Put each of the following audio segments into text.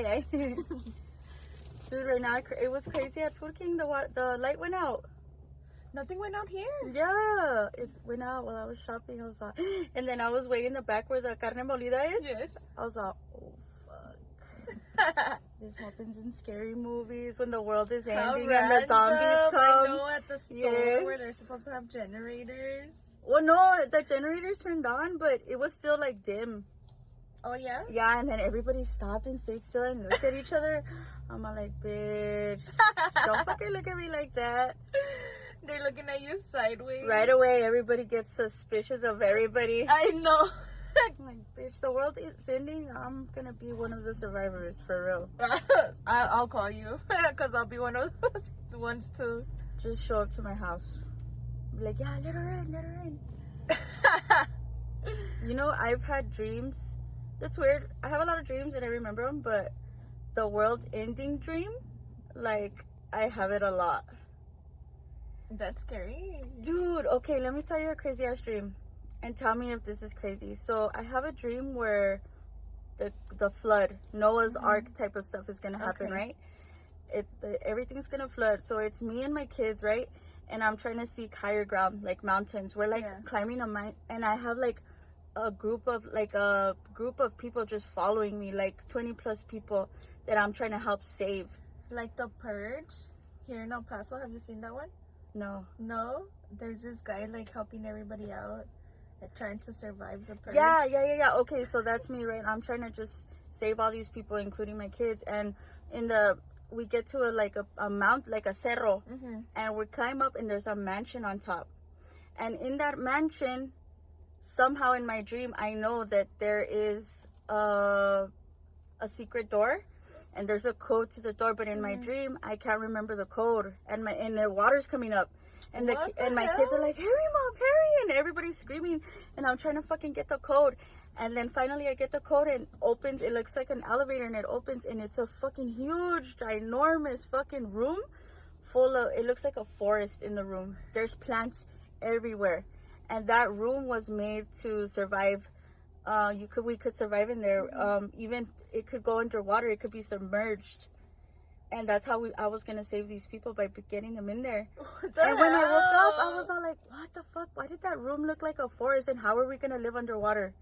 Ay, ay. Dude, right now it was crazy at Food King. The light went out. Nothing went out here. Yeah, it went out while I was shopping. I was like, and then I was way in the back where the carne molida is. Yes. I was like, oh fuck. This happens in scary movies when the world is ending and the zombies come. I know, at the store Yes. where they're supposed to have generators. Well, no, the generators turned on, but it was still like dim. Oh yeah. Yeah, and then everybody stopped and stayed still and looked at each other. I'm like, bitch, don't fucking look at me like that. They're looking at you sideways. Right away, everybody gets suspicious of everybody. I know. I'm like, bitch, the world is ending. I'm gonna be one of the survivors for real. I'll call you because I'll be one of the ones too. Just show up to my house. Be like, yeah, let her in, let her in. You know, I've had dreams. That's weird. I have a lot of dreams and I remember them, but the world ending dream, like, I have it a lot. That's scary. Dude, okay, let me tell you a crazy ass dream and tell me if this is crazy. So I have a dream where the flood, Noah's Ark type of stuff is gonna happen, right? Everything's gonna flood. So it's me and my kids, right? And I'm trying to seek higher ground, like mountains. We're like climbing a mountain, and I have like a group of people just following me, like 20 plus people that I'm trying to help save. Like The Purge here in El Paso. Have you seen that one? No. There's this guy like helping everybody out, trying to survive the purge. Yeah. Okay, so that's me, right? I'm trying to just save all these people, including my kids. And we get to a mount, like a cerro, and we climb up, and there's a mansion on top. And in that mansion, somehow in my dream, I know that there is a secret door, and there's a code to the door. But in my dream, I can't remember the code, and the water's coming up. And my kids are like, hurry, Mom, hurry. And everybody's screaming. And I'm trying to fucking get the code. And then finally I get the code and opens. It looks like an elevator and it opens. And it's a fucking huge, ginormous fucking room full of, it looks like a forest in the room. There's plants everywhere. And that room was made to survive. We could survive in there. Even it could go underwater. It could be submerged. And that's how I was going to save these people, by getting them in there. And when I woke up, I was all like, what the fuck? Why did that room look like a forest? And how are we going to live underwater?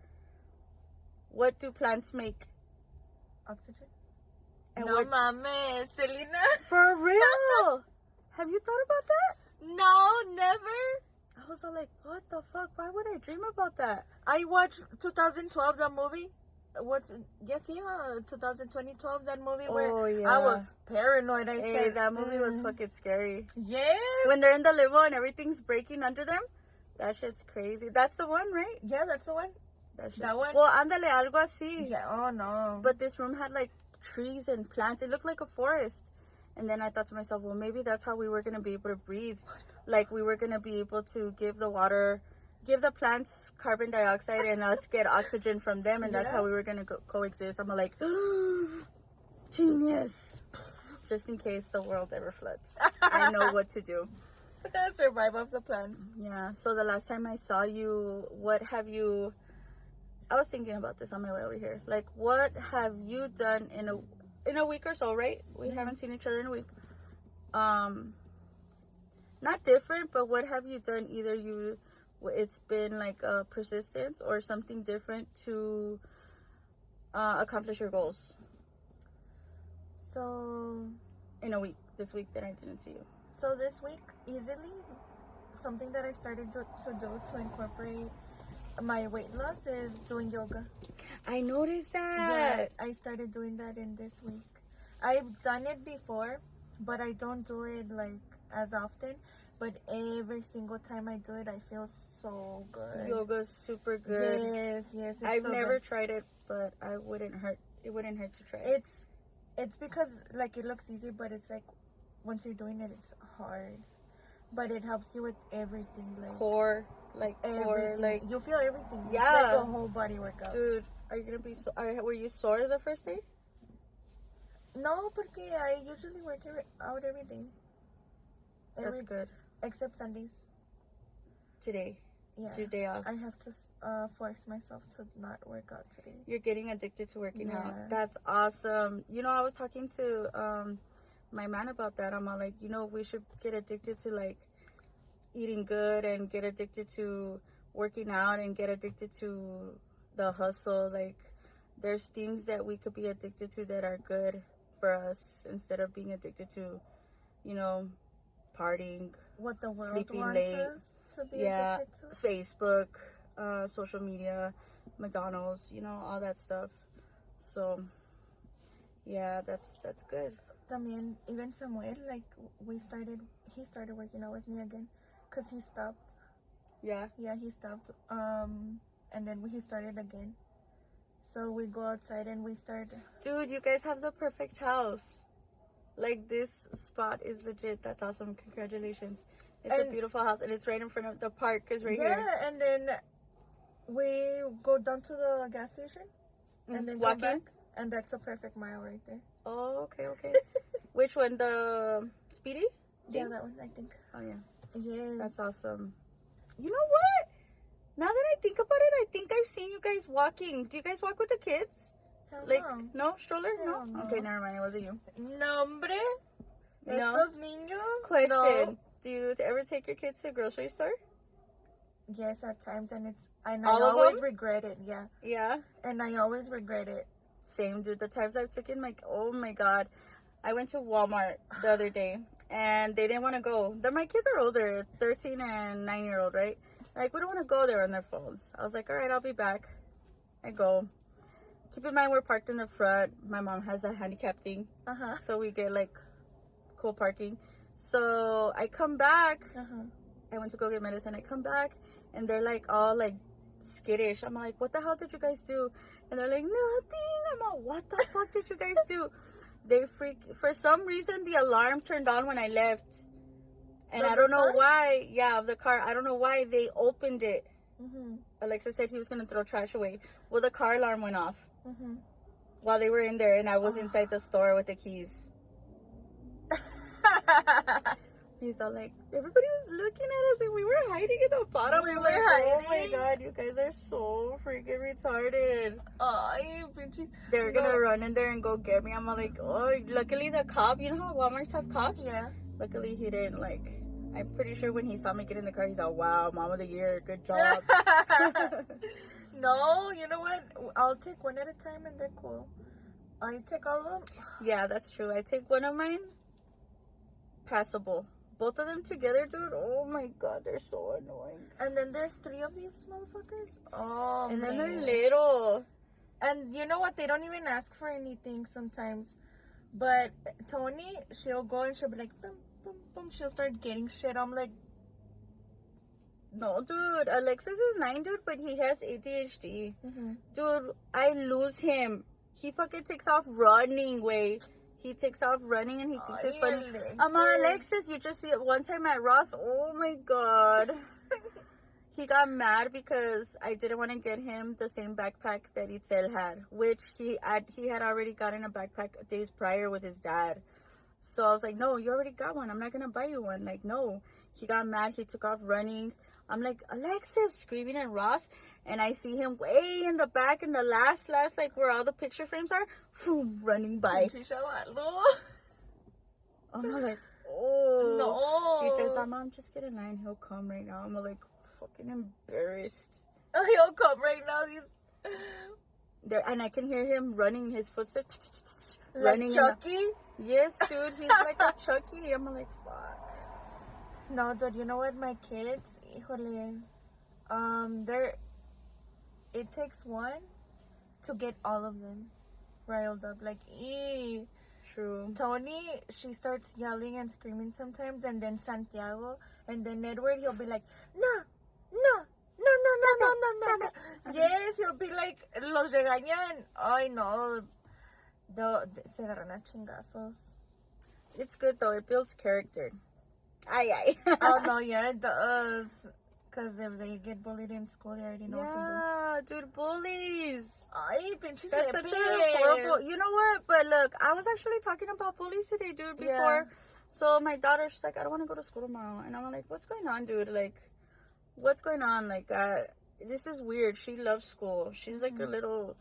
What do plants make? Oxygen. And no mames, Selena. For real? Have you thought about that? No, never. I was all like, what the fuck? Why would I dream about that? I watched 2012, that movie. 2012, that movie where I was paranoid. I said that movie was fucking scary. Yes. When they're in the limo and everything's breaking under them, that shit's crazy. That's the one, right? Yeah, that's the one. That one. Well, ándale, algo así. Yeah. Oh no. But this room had like trees and plants. It looked like a forest. And then I thought to myself, well, maybe that's how we were gonna be able to breathe. Like we were gonna be able to give the plants carbon dioxide and us get oxygen from them, and that's how we were gonna coexist. I'm like, genius. Just in case the world ever floods, I know what to do. Survive off the plants. Yeah. So the last time I saw you, I was thinking about this on my way over here. Like, what have you done in a week or so, right? We haven't seen each other in a week. Not different, but what have you done? Either it's been like a persistence or something different to accomplish your goals. So in a week, this week that I didn't see you. So this week, easily, something that I started to do to incorporate my weight loss is doing yoga. I noticed that. Yeah, I started doing that in this week. I've done it before, but I don't do it like as often. But every single time I do it, I feel so good. Yoga's super good. Yes. I've never tried it, but it wouldn't hurt to try it. It's because like it looks easy, but it's like once you're doing it, it's hard. But it helps you with everything, like core, you feel everything. Yeah, it's like a whole body workout. Dude, are you gonna be? Were you sore the first day? No, porque I usually work out every day. That's good. Except Sundays. Today. Yeah. It's your day off. I have to force myself to not work out today. You're getting addicted to working out. Yeah. That's awesome. You know, I was talking to my man about that. I'm all like, you know, we should get addicted to like eating good and get addicted to working out and get addicted to the hustle. Like, there's things that we could be addicted to that are good for us instead of being addicted to, you know, partying, What the world sleeping wants late. us to be addicted to. Facebook, social media, McDonald's, you know, all that stuff. So yeah, that's good. También, even Samuel, like he started working out with me again, cause he stopped. Yeah. Yeah, he stopped. And then he started again. So we go outside and we start. Dude, you guys have the perfect house. Like, this spot is legit. That's awesome. Congratulations. It's a beautiful house, and it's right in front of the park. Is right here. Yeah, and then we go down to the gas station, and then walking. come back, and that's a perfect mile right there. Oh, okay. Which one? The Speedy? Yeah, that one, I think. Oh yeah. Yes. That's awesome. You know what? Now that I think about it, I think I've seen you guys walking. Do you guys walk with the kids? Hell Like, no. no stroller? Hell No? no. Okay, never mind. It wasn't you. No, hombre. No. Estos niños. Question. No. Do you ever take your kids to the grocery store? Yes, at times, and I All of always them? regret it. Yeah. Yeah. And I always regret it. Same, dude. The times I've taken, like, oh my God. I went to Walmart the other day, and they didn't want to go. My kids are older, 13 and 9-year-old, right? Like, we don't want to go there on their phones. I was like, all right, I'll be back. I go. Keep in mind, we're parked in the front. My mom has a handicap thing. Uh-huh. So we get, like, cool parking. So I come back. Uh-huh. I went to go get medicine. I come back, and they're, like, all, like, skittish. I'm like, what the hell did you guys do? And they're like, nothing. I'm like, what the fuck did you guys do? They for some reason, the alarm turned on when I left. And I don't know why. Yeah, of the car. I don't know why they opened it. Mm-hmm. Alexa said he was going to throw trash away. Well, the car alarm went off Mm-hmm. while they were in there, and I was inside the store with the keys. He's all like, everybody was looking at us, and we were hiding in the bottom. We were like, oh my hiding. God, you guys are so freaking retarded. Ay, pinches. They're going to run in there and go get me. I'm like, oh, luckily the cop, you know how Walmarts have cops? Yeah. Luckily he didn't, like, I'm pretty sure when he saw me get in the car, he's like, wow, mom of the year, good job. No, you know what? I'll take one at a time and they're cool. I take all of them. Yeah, that's true. I take one of mine, passable. Both of them together, dude, oh my God, they're so annoying. And then there's 3 of these motherfuckers. Oh, and then man. they're little. And you know what? They don't even ask for anything sometimes. But Tony, she'll go and she'll be like, boom, boom, boom. She'll start getting shit. I'm like, No, dude, Alexis is 9, dude, but he has ADHD. mm-hmm. Dude, I lose him. He fucking takes off running, way. He takes off running and he thinks it's funny. Alexis, you just see it one time at Ross. Oh my God. He got mad because I didn't want to get him the same backpack that Itzel had, which he had already gotten a backpack days prior with his dad. So I was like, no, you already got one. I'm not going to buy you one. Like, no. He got mad. He took off running. I'm like, Alexis, screaming at Ross. And I see him way in the back in the last, like where all the picture frames are, boom, running by. I'm like, oh. No. He says, Mom, just get a 9. He'll come right now. I'm like, fucking embarrassed. He'll come right now. He's there, and I can hear him running his footsteps. like running Chucky. Yes, dude. He's like a Chucky. I'm like, fuck. No, dude, you know what? My kids, híjole, it takes one to get all of them riled up. Like, True. Tony, she starts yelling and screaming sometimes, and then Santiago, and then Edward, he'll be like, no, no, no, no, no, no, no, no, no. Yes, he'll be like, los regañan. Ay, no. Se agarran a chingazos. It's good, though. It builds character. Ay. Oh, no, yeah, it does. Because if they get bullied in school, they already know what to do. Yeah, dude, bullies. Ay, pinches That's such a lepes. horrible. You know what? But look, I was actually talking about bullies today, dude, before. Yeah. So my daughter, she's like, I don't want to go to school tomorrow. And I'm like, what's going on, dude? Like, what's going on? Like, this is weird. She loves school. She's like a little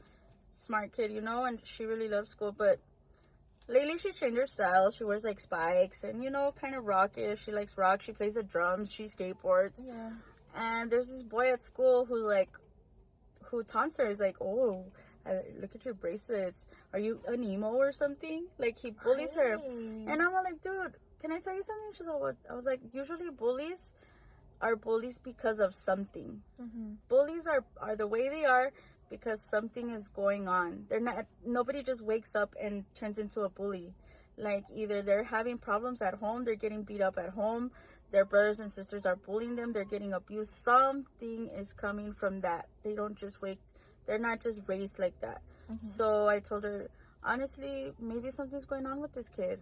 smart kid, you know, and she really loves school. But lately she changed her style. She wears like spikes and, you know, kind of rockish. She likes rock. She plays the drums. She skateboards. Yeah. And there's this boy at school who taunts her. He's like, oh, look at your bracelets. Are you an emo or something? Like, he bullies her. And I'm like, dude, can I tell you something? She's like, what? I was like, usually bullies are bullies because of something. Bullies are the way they are because something is going on. They're not, nobody just wakes up and turns into a bully. Like, either they're having problems at home, they're getting beat up at home, their brothers and sisters are bullying them, they're getting abused. Something is coming from that. They're not just raised like that. So I told her, honestly, maybe something's going on with this kid.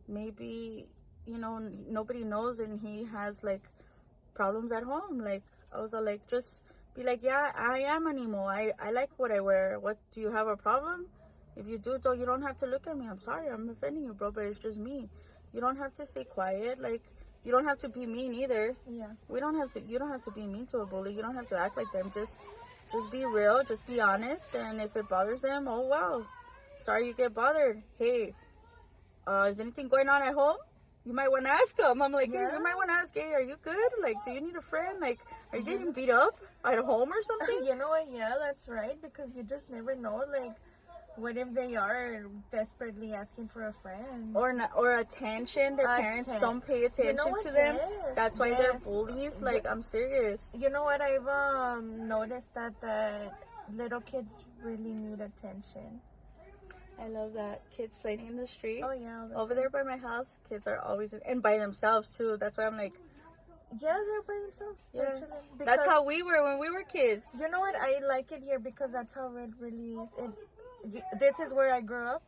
Maybe, you know, nobody knows and he has like problems at home. Like, I was like, just be like, yeah, I am an emo. I like what I wear. What, do you have a problem? If you do, though, you don't have to look at me. I'm sorry, I'm offending you, bro, but it's just me. You don't have to stay quiet. Like, you don't have to be mean either. Yeah. You don't have to be mean to a bully. You don't have to act like them. Just be real. Just be honest. And if it bothers them, oh, wow. Sorry you get bothered. Hey, is anything going on at home? You might want to ask them. I'm like, hey, you might want to ask, hey, are you good? Like, do you need a friend? Like, are you getting beat up at home or something? You know what? Yeah, that's right. Because you just never know. Like, what if they are desperately asking for a friend? Or attention. Their parents don't pay attention to them. That's why they're bullies. Like, I'm serious. You know what? I've noticed that little kids really need attention. I love that. Kids playing in the street. Oh, yeah. Over there by my house, kids are always, and by themselves, too. That's why I'm like... Yeah, they're by themselves. Yeah. Actually, That's how we were when we were kids. You know what? I like it here because that's how it really is. This is where I grew up.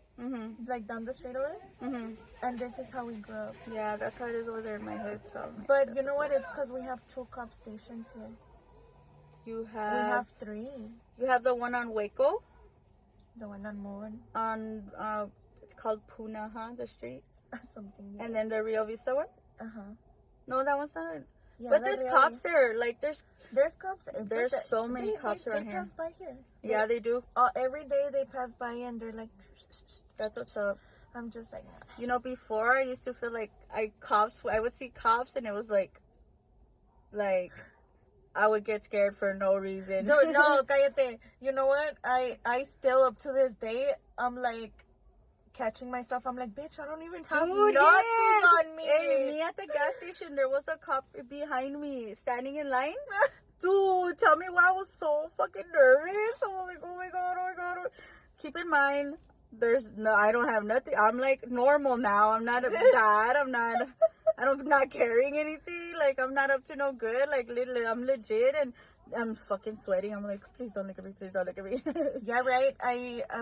Like down the street away. And this is how we grew up. Yeah, that's how it is over there in my head. So, but you know what? It's because we have 2 cop stations here. We have 3. You have the one on Waco. The one on Moon. It's called Puna, huh? The street. Something. Yeah. And then the Rio Vista one. No, that one's not. Yeah, but there's cops there. Like there's cops. There's so many cops around here. They pass by here. Yeah, they do. Every day they pass by and they're like. That's what's up. I'm just like. You know, before I used to feel like I would see cops and it was like I would get scared for no reason. Dude, no, cállate. You know what? I still, up to this day, I'm like catching myself. I'm like, bitch, I don't even have nothing on me. Hey, me at the gas station, there was a cop behind me standing in line. Dude, tell me why I was so fucking nervous. I was like, oh my god. Keep in mind, I don't have nothing. I'm like normal now. I'm not bad. I'm not carrying anything. Like, I'm not up to no good. Like, literally, I'm legit and I'm fucking sweating. I'm like, please don't look at me. Please don't look at me. Yeah, right.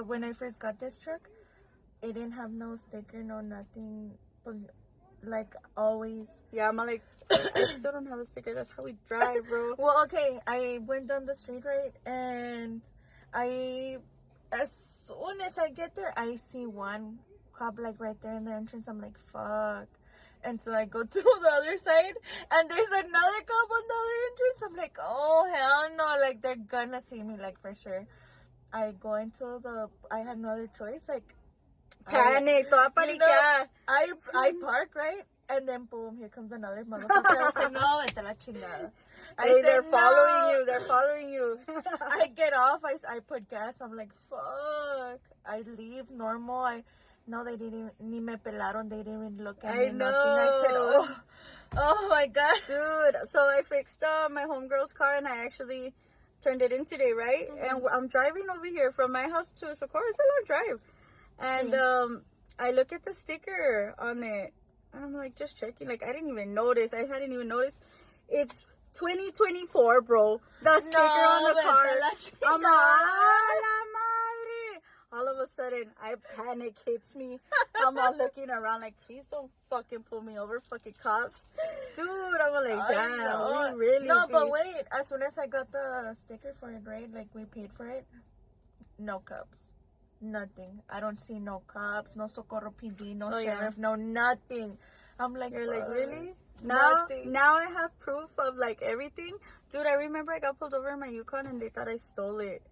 When I first got this truck, it didn't have no sticker, no nothing. Was like always. Yeah, I'm like, I still don't have a sticker. That's how we drive, bro. Well, okay. I went down the street, right? And as soon as I get there, I see one cop like right there in the entrance. I'm like, fuck. And so I go to the other side, and there's another cop on the other entrance. I'm like, oh, hell no. Like, they're gonna see me, like, for sure. I go into I had no other choice. Like, panic. I park, right? And then, boom, here comes another motherfucker. I was like, no, vete la chingada. They're following you. I get off. I put gas. I'm like, fuck. I leave normal. No, they didn't, ni me pelaron, they didn't even look at me, know. Nothing. I said, oh my god. Dude, so I fixed my homegirl's car and I actually turned it in today, right? And I'm driving over here from my house to Socorro. It's a long drive. And I look at the sticker on it and I'm like, just checking. Like, I hadn't even noticed. It's 2024, bro. The sticker on the car. I'm like, all of a sudden, panic hits me. I'm all looking around like, please don't fucking pull me over, fucking cops. Dude, I'm like, damn, we really... No, but wait. As soon as I got the sticker for it, right? Like, we paid for it. No cops. Nothing. I don't see no cops, no Socorro PD, no sheriff, no nothing. I'm like... You're like, really? Now I have proof of like everything. Dude, I remember I got pulled over in my Yukon and they thought I stole it.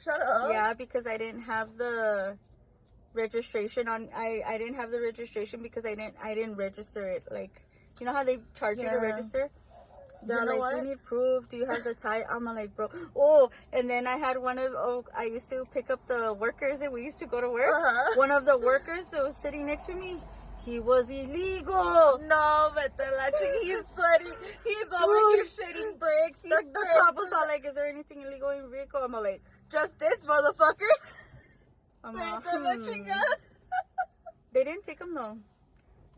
Shut up. Yeah, because I didn't have the registration on. I didn't have the registration because I didn't register it. Like, you know how they charge you to register? They're like, we need proof. Do you have the tie? I'm like, bro. Oh, and then I had I used to pick up the workers and we used to go to work. One of the workers that was sitting next to me, he was illegal. No, but he's sweating. He's over here shitting bricks. The cop was all like, is there anything illegal in your vehicle? I'm all like, just this, motherfucker. I'm like, They didn't take him though.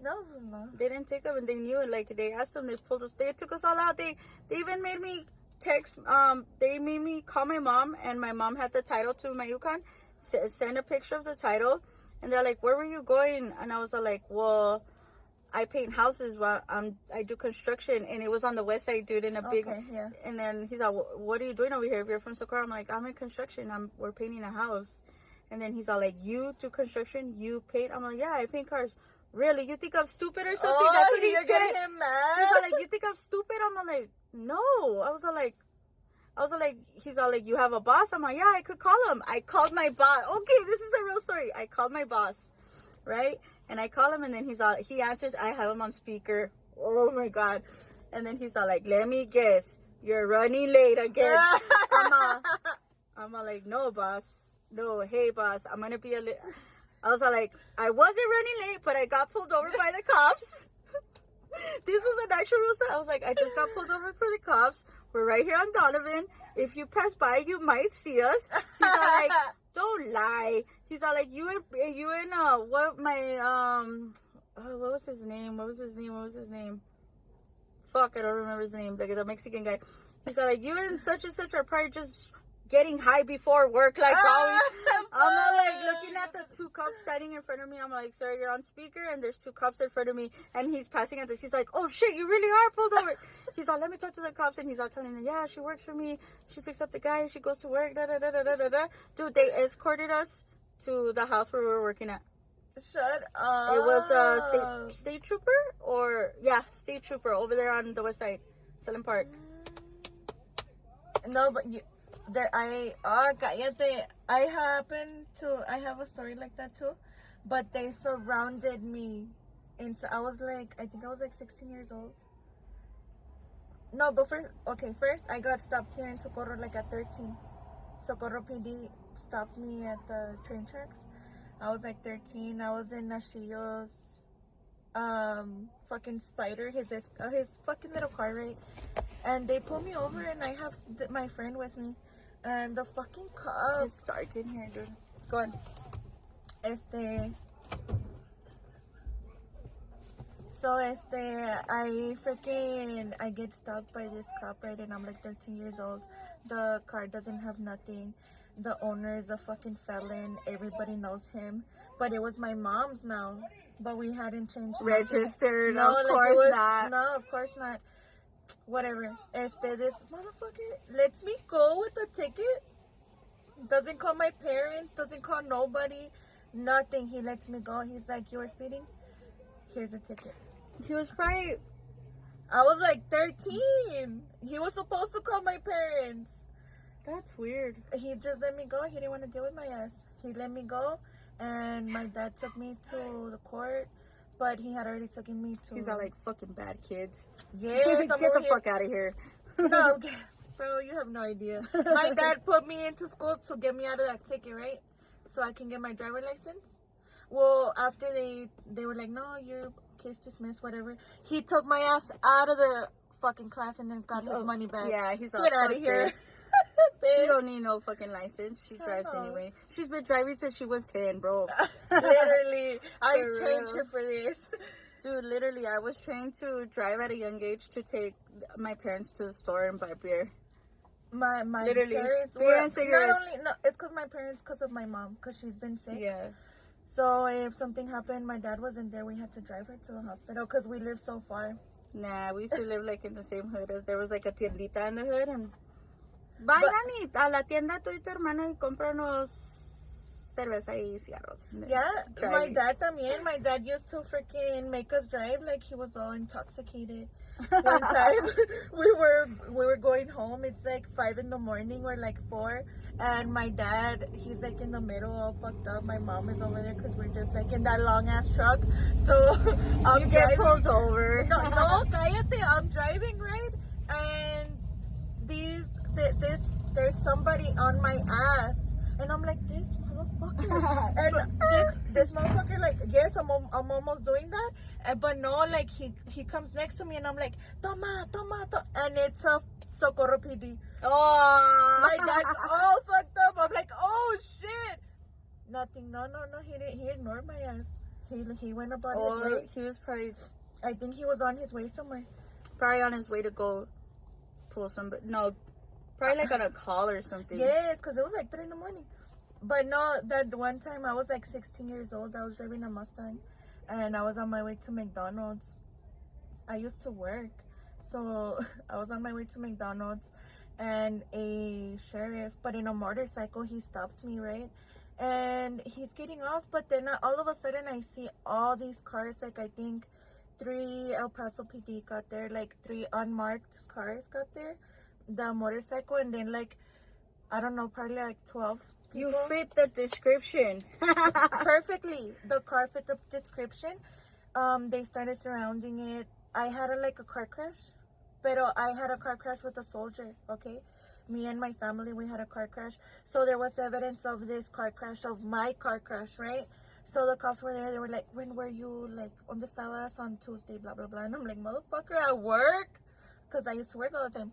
No, it was not. They didn't take him and they knew it. Like, they asked him, they pulled us, they took us all out. They even made me they made me call my mom, and my mom had the title to my Yukon, send a picture of the title, and they're like, where were you going? And I was like, well, I paint houses while I do construction, and it was on the west side, dude, in a big, and then he's like, what are you doing over here if you're from Socorro? I'm like, I'm in construction, we're painting a house. And then he's all like, you do construction, you paint? I'm like, yeah, I paint cars. Really? You think I'm stupid or something? Oh, that's what you're getting him mad. He's all like, you think I'm stupid? I'm like, no. I was all like, he's all like, you have a boss? I'm like, yeah, I could call him. I called my boss. Okay, this is a real story. I called my boss, right? And I call him, and then he answers. I have him on speaker. Oh my God. And then he's all like, let me guess, you're running late again. I'm all like, no, boss. No, hey, boss, I'm gonna be I was like, I wasn't running late, but I got pulled over by the cops. This was an actual real story. I was like, I just got pulled over for the cops. We're right here on Donovan. If you pass by, you might see us. He's all like, don't lie. He's all like, what was his name? Fuck, I don't remember his name. The Mexican guy. He's all like, you and such are probably just getting high before work, like always. I'm like looking at the two cops standing in front of me. I'm like, sir, you're on speaker, and there's two cops in front of me, and he's passing at this. He's like, oh shit, you really are pulled over. He's all, let me talk to the cops, and he's all telling them, yeah, she works for me. She picks up the guy. She goes to work. Da da da da da da. Dude, they escorted us to the house where we were working at. Shut up. It was a state trooper, state trooper over there on the west side, Selland Park. No, but I have a story like that too, but they surrounded me, and so I think I was like 16 years old. No, but first I got stopped here in Socorro like at 13. Socorro PD stopped me at the train tracks. I was like 13. I was in Nashio's fucking Spider, his fucking little car, right? And they pulled me over, and I have my friend with me. And the fucking cop. It's dark in here, dude. Go on. I get stopped by this cop, right? And I'm like 13 years old. The car doesn't have nothing. The owner is a fucking felon. Everybody knows him. But it was my mom's now. But we hadn't changed. Registered, no, of course not. No, of course not. Whatever. This motherfucker lets me go with the ticket. Doesn't call my parents. Doesn't call nobody. Nothing. He lets me go. He's like, you were speeding? Here's a ticket. He was probably... I was like 13. He was supposed to call my parents. That's weird. He just let me go. He didn't want to deal with my ass. He let me go. And my dad took me to the court. But he had already taken me to... He's all like, fucking bad kids. Yes, Get the fuck out of here. No, bro, you have no idea. My dad put me into school to get me out of that ticket, right? So I can get my driver license. Well, after they were like, no, your case dismissed, whatever. He took my ass out of the fucking class and then got his money back. Yeah, he's all, get out of here. She don't need no fucking license. She drives anyway. She's been driving since she was 10, bro. Literally. I trained her for this. Dude, literally, I was trained to drive at a young age to take my parents to the store and buy beer. My literally. parents beer and cigarettes. It's because of my mom, because she's been sick. Yeah. So if something happened, my dad wasn't there, we had to drive her to the hospital because we live so far. Nah, we used to live like in the same hood. There was like a tiendita in the hood, and vayan a la tienda tú y tu hermana y cómpranos cerveza y cigarros. Yeah, my Driving. dad también. My dad used to freaking make us drive like he was all intoxicated. One time we were going home. It's like 5 in the morning or like 4, and my dad, he's like in the middle, all fucked up. My mom is over there because we're just like in that long ass truck. So I'm You get driving. pulled over. No, cállate. I'm driving, right, and there's somebody on my ass, and I'm like, this motherfucker. And this motherfucker, like, yes, I'm almost doing that, but no, like he comes next to me, and I'm like, toma, and it's a Socorro PD. Oh, My dad's all fucked up. I'm like, oh shit. Nothing. No. He ignored my ass. He went about his way. He was I think he was on his way somewhere. probably on his way to go pull somebody. No, probably like on a call or something. Yes, because it was like 3 in the morning. But no, that one time I was like 16 years old. I was driving a Mustang, and I was on my way to McDonald's. I used to work, so I was on my way to McDonald's, and a sheriff, but in a motorcycle, he stopped me, right? And he's getting off, but then all of a sudden I see all these cars, like I think 3 El Paso PD got there, like 3 unmarked cars got there, the motorcycle, and then like, I don't know, probably like 12 people. You fit the description. Perfectly. The car fit the description. They started surrounding it. I had like a car crash, but I had a car crash with a soldier, okay? Me and my family, we had a car crash. So there was evidence of this car crash, of my car crash, right? So the cops were there. They were like, when were you, like, ¿dónde estabas on Tuesday, blah, blah, blah. And I'm like, motherfucker, at work? Because I used to work all the time.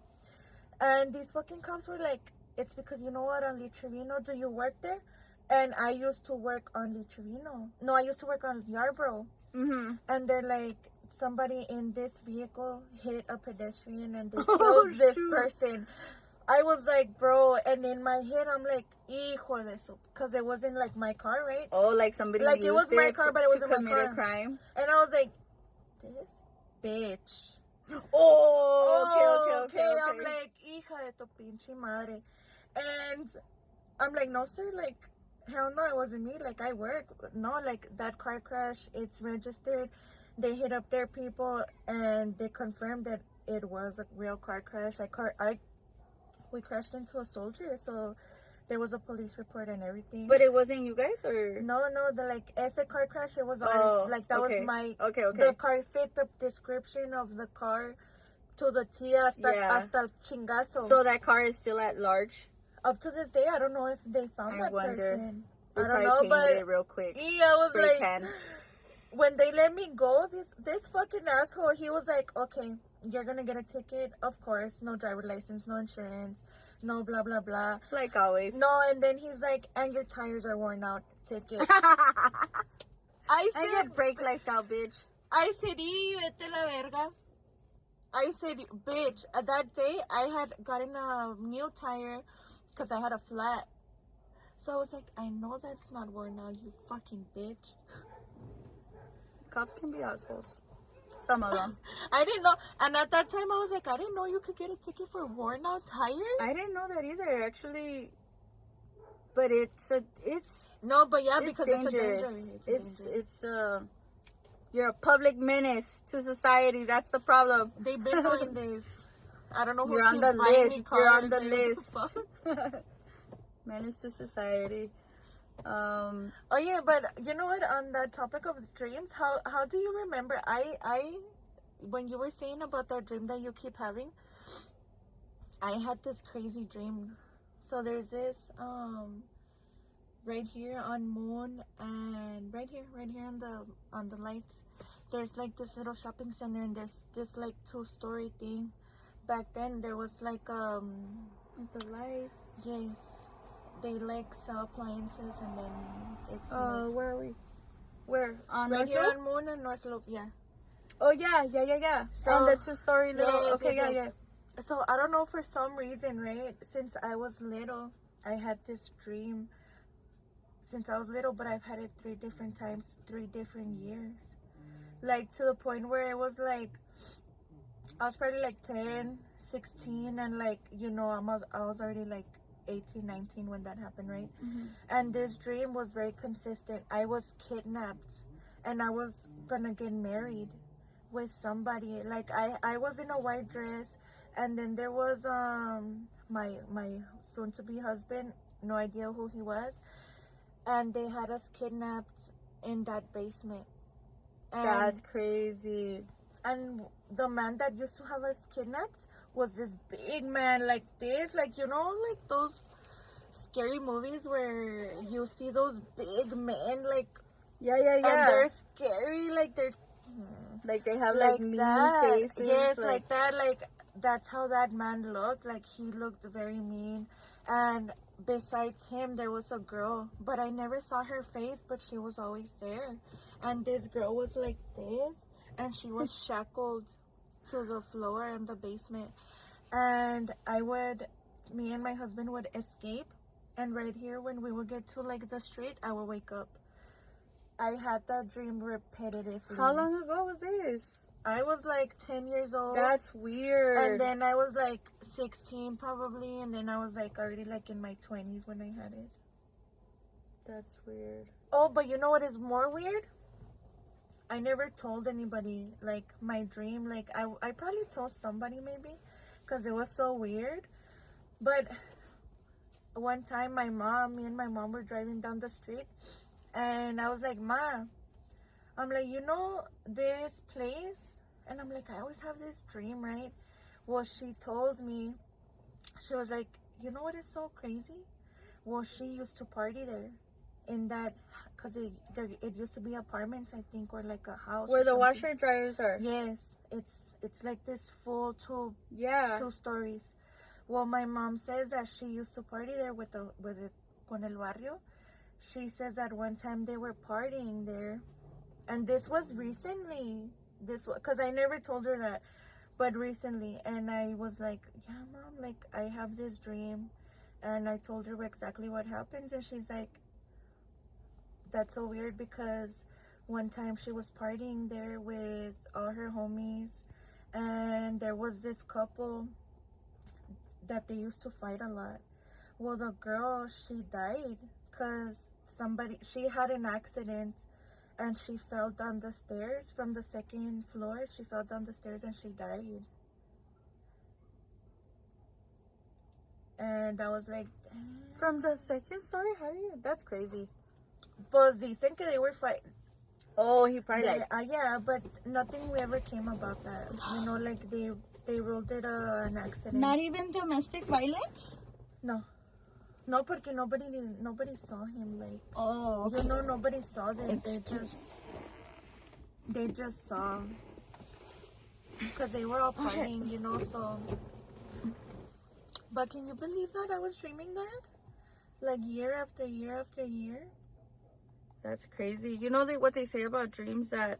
And these fucking cops were like, it's because, you know what, on Lee Trevino, do you work there? And I used to work on Lee Trevino. No, I used to work on Yarborough. Mm-hmm. And they're like, somebody in this vehicle hit a pedestrian and they killed this person. I was like, bro, and in my head, I'm like, hijo de su, because it wasn't like my car, right? Oh, like somebody like used it was my car, but it wasn't my commit car. A crime. And I was like, this bitch. Oh, okay. I'm like, hija de tu pinche madre. And I'm like, no, sir, like, hell no, it wasn't me. Like, I work. No, like, that car crash, it's registered. They hit up their people, and they confirmed that it was a real car crash. We crashed into a soldier, so there was a police report and everything. But it wasn't you guys, or? No, ese car crash, it was ours. Like, that was my... Okay. The car fit the description of the car to the T, hasta el chingazo. So that car is still at large? Up to this day, I don't know if they found that person. I don't know, but... it real quick. Yeah, I was Spray like... can. When they let me go, this fucking asshole, he was like, okay, you're gonna get a ticket, of course, no driver license, no insurance, no blah blah blah, like always. No, and then he's like, and your tires are worn out, ticket. I said, and your brake lights out, bitch. I said, vete la verga. I said, bitch, that day I had gotten a new tire because I had a flat, so I was like, I know that's not worn out, you fucking bitch. Cops can be assholes. Some of them. I didn't know. And at that time, I was like, I didn't know you could get a ticket for worn out tires. I didn't know that either, actually. But it's no, but yeah, it's because dangerous. It's you're a public menace to society. That's the problem. They've been doing this. I don't know who You're on the list. You're on the list. Menace to society. Oh yeah, but you know what, on the topic of dreams, how do you remember I when you were saying about that dream that you keep having, I had this crazy dream. So there's this right here on Moon, and right here on the lights, there's like this little shopping center, and there's this like 2-story thing. Back then there was like the lights. Yes. They like sell appliances, and then it's where are we? Where? On right North here Loop? on Moon and North Loop, yeah. Oh yeah. So, on the 2-story little. Yes, okay, yes. yeah. So I don't know, for some reason, right? Since I was little, I had this dream. Since I was little, but I've had it 3 different times, 3 different years. Like, to the point where it was like, I was probably like 10, 16, and like, you know, I was already like 18, 19 when that happened, right? Mm-hmm. And this dream was very consistent. I was kidnapped and I was gonna get married with somebody. Like I was in a white dress, and then there was my soon to be husband, no idea who he was, and they had us kidnapped in that basement. And, That's crazy. and the man that used to have us kidnapped was this big man like this, like, you know, like those scary movies where you see those big men, like, Yeah. and they're scary, like they're Like they have like mean that. faces. Yes, like that. Like that's how that man looked. Like he looked very mean. And besides him, there was a girl, but I never saw her face, but she was always there. And this girl was like this, and she was shackled to the floor in the basement. And me and my husband would escape. And right here, when we would get to like the street, I would wake up. I had that dream repetitively. How long ago was this? I was like 10 years old. That's weird. And then I was like 16 probably. And then I was like already like in my 20s when I had it. That's weird. Oh, but you know what is more weird? I never told anybody like my dream. Like I probably told somebody maybe because it was so weird. But one time me and my mom were driving down the street. And I was like, Ma, I'm like, you know this place? And I'm like, I always have this dream, right? Well, she told me, she was like, you know what is so crazy? Well, she used to party there in that, because it used to be apartments, I think, or like a house. Where the something. washer dryers are. Yes, it's like this full two stories. Well, my mom says that she used to party there with con el barrio. She says that one time they were partying there, and this was recently. Because I never told her that, but recently, and I was like, "Yeah, Mom, like I have this dream," and I told her exactly what happens, and she's like, "That's so weird because one time she was partying there with all her homies, and there was this couple that they used to fight a lot. Well, the girl, she died because she had an accident and she fell down the stairs from the second floor. She fell down the stairs and she died. And I was like, damn. From the second story? That's crazy. Pues dicen que they were fighting. Oh, he probably Yeah, but nothing ever came about that. You know, like they ruled it an accident. Not even domestic violence? No, porque nobody saw him. Like, oh, okay. You know, nobody saw this. They just saw, because they were all partying, you know. So, but can you believe that I was dreaming that, like year after year after year? That's crazy. You know what they say about dreams, that